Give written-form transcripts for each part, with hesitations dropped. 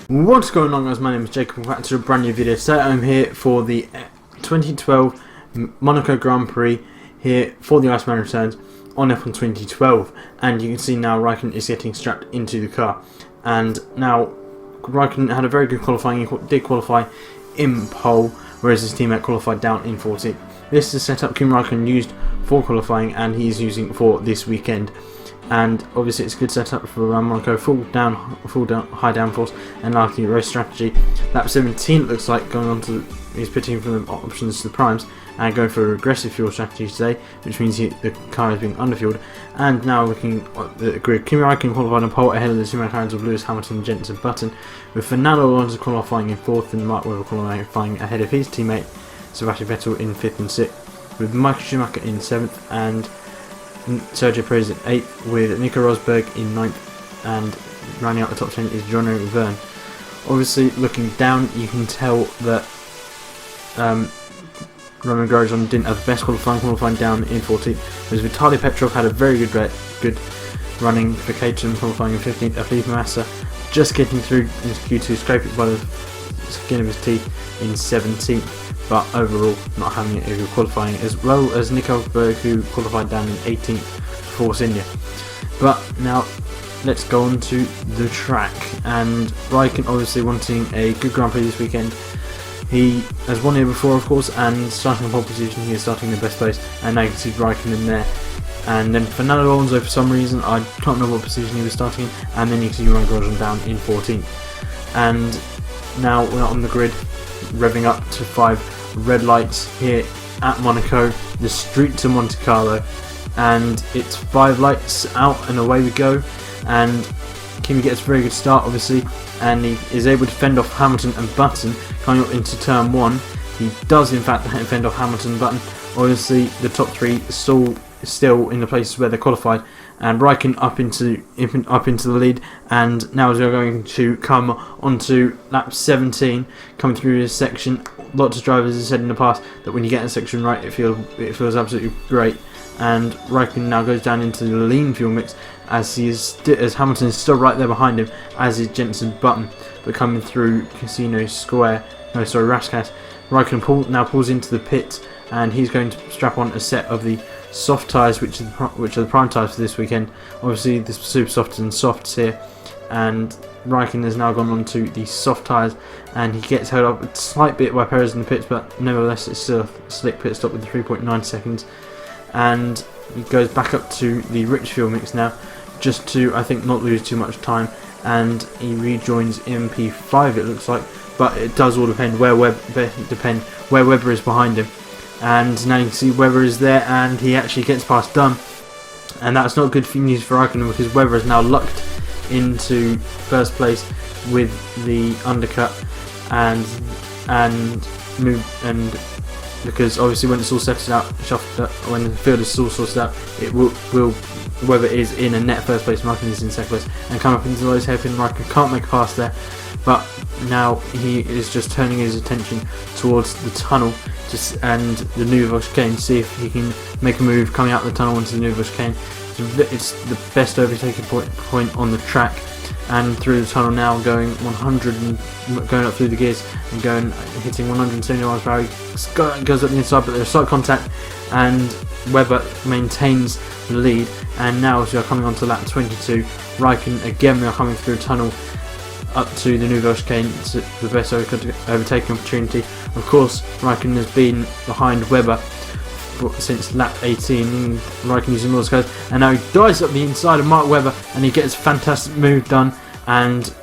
What's going on, guys? My name is Jacob. Welcome back to a brand new video. So I'm here for the 2012 Monaco Grand Prix here for the Iceman returns on F1 2012, and you can see now Raikkonen is getting strapped into the car. And now Raikkonen had a very good qualifying. He did qualify in pole, whereas his teammate qualified down in 14th. This is a setup Kimi Raikkonen used for qualifying, and he's using for this weekend. And obviously it's a good setup for Monaco, full down, high downforce, and likely race strategy. Lap 17 looks like going on to, he's pitting from the options to the primes and going for a aggressive fuel strategy today, which means the car is being underfueled. And now looking at the grid, Kimi Raikkonen qualified on pole ahead of the two McLarens of Lewis Hamilton, Jenson Button, with Fernando Alonso qualifying in 4th and Mark Webber qualifying ahead of his teammate Sebastian Vettel in 5th and 6th, with Michael Schumacher in 7th and Sergio Perez in 8th, with Nico Rosberg in 9th, and rounding out the top 10 is Jono Verne. Obviously, looking down, you can tell that Roman Grosjean didn't have the best qualifying down in 14th, whereas Vitaly Petrov had a very good running for Caterham, qualifying in 15th. Felipe Massa just getting through into Q2, scraping by the skin of his teeth in 17th. But overall not having a good qualifying, as well as Nico Rosberg, who qualified down in 18th for Force India. But now let's go on to the track, and Raikkonen obviously wanting a good Grand Prix this weekend. He has won here before, of course, and starting in pole position, he is starting in the best place, and now you can see Raikkonen there. And then Fernando Alonso, for some reason, I can't remember what position he was starting in, and then you can see Roman Grosjean down in 14th. And now we're on the grid, revving up to 5 red lights here at Monaco, the street to Monte Carlo, and it's 5 lights out and away we go. And Kimi gets a very good start, obviously, and he is able to fend off Hamilton and Button coming up into turn 1. He does in fact fend off Hamilton and Button. Obviously the top 3 is still in the places where they're qualified, and Raikkonen up into the lead. And now we're going to come onto lap 17, coming through this section. Lots of drivers have said in the past that when you get a section right, it feels absolutely great. And Raikkonen now goes down into the lean fuel mix, as Hamilton is still right there behind him, as is Jenson Button. But coming through Rascasse, Raikkonen now pulls into the pit, and he's going to strap on a set of the soft tyres, which are the prime tyres for this weekend. Obviously the super softs and softs here, and Raikkonen has now gone on to the soft tyres, and he gets held up a slight bit by Perez in the pits, but nevertheless it's still a slick pit stop with 3.9 seconds. And he goes back up to the rich fuel mix now, just to, I think, not lose too much time, and he rejoins MP5, it looks like, but it does all depend where Webber is behind him. And now you can see Webber is there, and he actually gets past Dunn, and that's not good news for Raikkonen, because Webber is now lucked into first place with the undercut, and because obviously when it's all settled out, when the field is all sorted out, it will Webber is in a net first place, Raikkonen is in second place, and come up into those hairpin. Raikkonen can't make a pass there, but now he is just turning his attention towards the tunnel and the Nouvelle Chicane, see if he can make a move coming out the tunnel into the Nouvelle Chicane. It's the best overtaking point on the track, and through the tunnel now, going 100 and going up through the gears and hitting 170 miles per hour. Goes up the inside, but there's slight contact, and Webber maintains the lead. And now as we are coming on to lap 22, Raikkonen again, we are coming through a tunnel up to the Nouvelle Chicane, to the best overtaking opportunity. Of course, Raikkonen has been behind Webber since lap 18, Raikkonen using all his cars, and now he dives up the inside of Mark Webber, and he gets a fantastic move done, and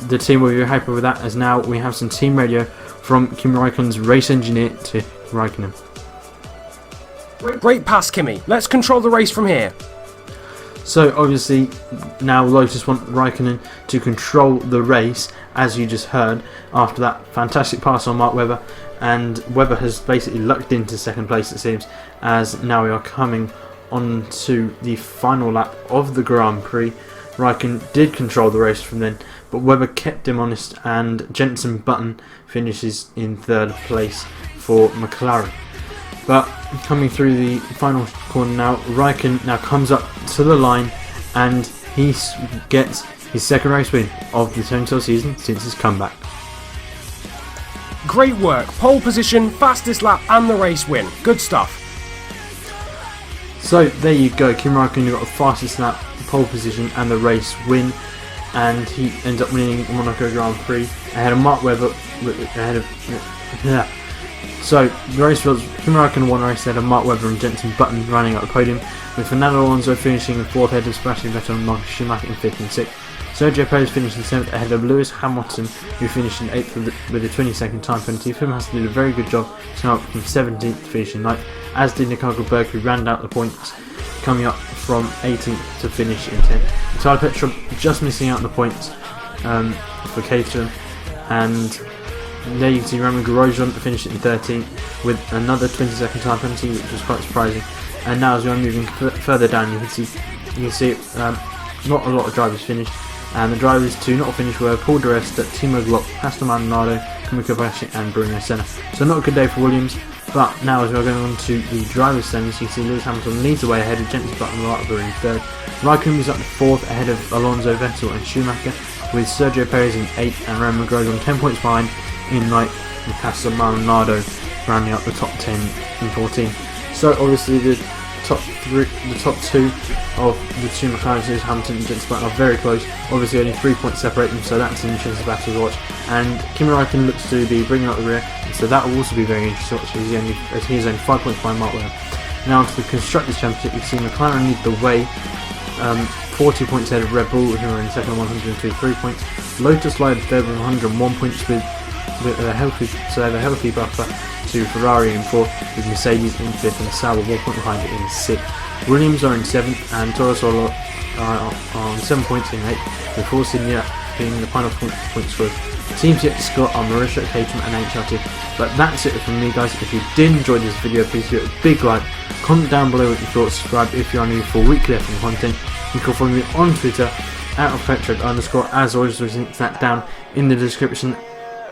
the team will be happy with that, as now we have some team radio from Kimi Raikkonen's race engineer to Raikkonen. Great pass, Kimi. Let's control the race from here. So obviously now Lotus want Raikkonen to control the race, as you just heard, after that fantastic pass on Mark Webber. And Webber has basically lucked into second place, it seems, as now we are coming on to the final lap of the Grand Prix. Raikkonen did control the race from then, but Webber kept him honest, and Jenson Button finishes in 3rd place for McLaren. But coming through the final corner now, Raikkonen now comes up to the line, and he gets his second race win of the 2012 season since his comeback. Great work. Pole position, fastest lap and the race win. Good stuff. So there you go, Kimi Raikkonen got the fastest lap, pole position and the race win, and he ends up winning the Monaco Grand Prix ahead of Mark Webber. So the race was Kimi Raikkonen won the race ahead of Mark Webber and Jenson Button running up the podium, with Fernando Alonso finishing in 4th ahead of Sebastian Vettel and Michael Schumacher in 5th and 6th. Sergio Perez finished in 7th ahead of Lewis Hamilton, who finished in 8th with a 20-second time penalty. Phil Haas did a very good job, coming up from 17th to finish in 9th, as did Nico Hülkenberg, who ran out the points, coming up from 18th to finish in 10th. Vitaly Petrov just missing out on the points for Caterham, and there you can see Roman Grosjean finished in 13th with another 20-second time penalty, which was quite surprising. And now as we're moving further down, you can see not a lot of drivers finished, and the drivers to not finish were Paul di Resta, Timo Glock, Pastor Maldonado, Kimi Kobayashi and Bruno Senna. So not a good day for Williams, but now as we're going on to the drivers' standings, you can see Lewis Hamilton leads the way ahead of Jenson Button and Rottenberg in 3rd. Raikkonen was up to 4th ahead of Alonso, Vettel and Schumacher, with Sergio Perez in 8th and Roman Grosjean 10 points behind in 9th, with Pastor Maldonado rounding up the top 10 in 14. So obviously the top 2 of the two McLarens, Lewis Hamilton and Jenson Button, are very close. Obviously only 3 points separate them, so that's an interesting battle to watch. And Kimi Raikkonen looks to be bringing up the rear, so that will also be very interesting to watch, as he is only 5 points behind Mark Webber. Now onto the Constructors' Championship, you can see McLaren lead the way, 40 points ahead of Red Bull, who are in second 103 points. Lotus lie third with 101 points with a healthy buffer to Ferrari in 4th, with Mercedes in 5th and Sauber 1 point behind it in 6th. Williams are in 7th and Toro Rosso are on 7 points in 8th, with Force India being the final point scorer. Teams yet to score are Mauricio, Caterham and HRT. But that's it from me, guys. If you did enjoy this video, please give it a big like, comment down below what you thought, subscribe if you are new for weekly F1 content. You can follow me on Twitter @Petrod_. As always, there's links that down in the description,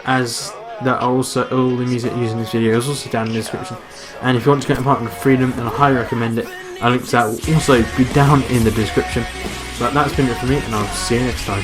as there are also all the music used in this video is also down in the description. And if you want to get a part of Freedom, then I highly recommend it. A link to that will also be down in the description. But that's been it for me, and I'll see you next time.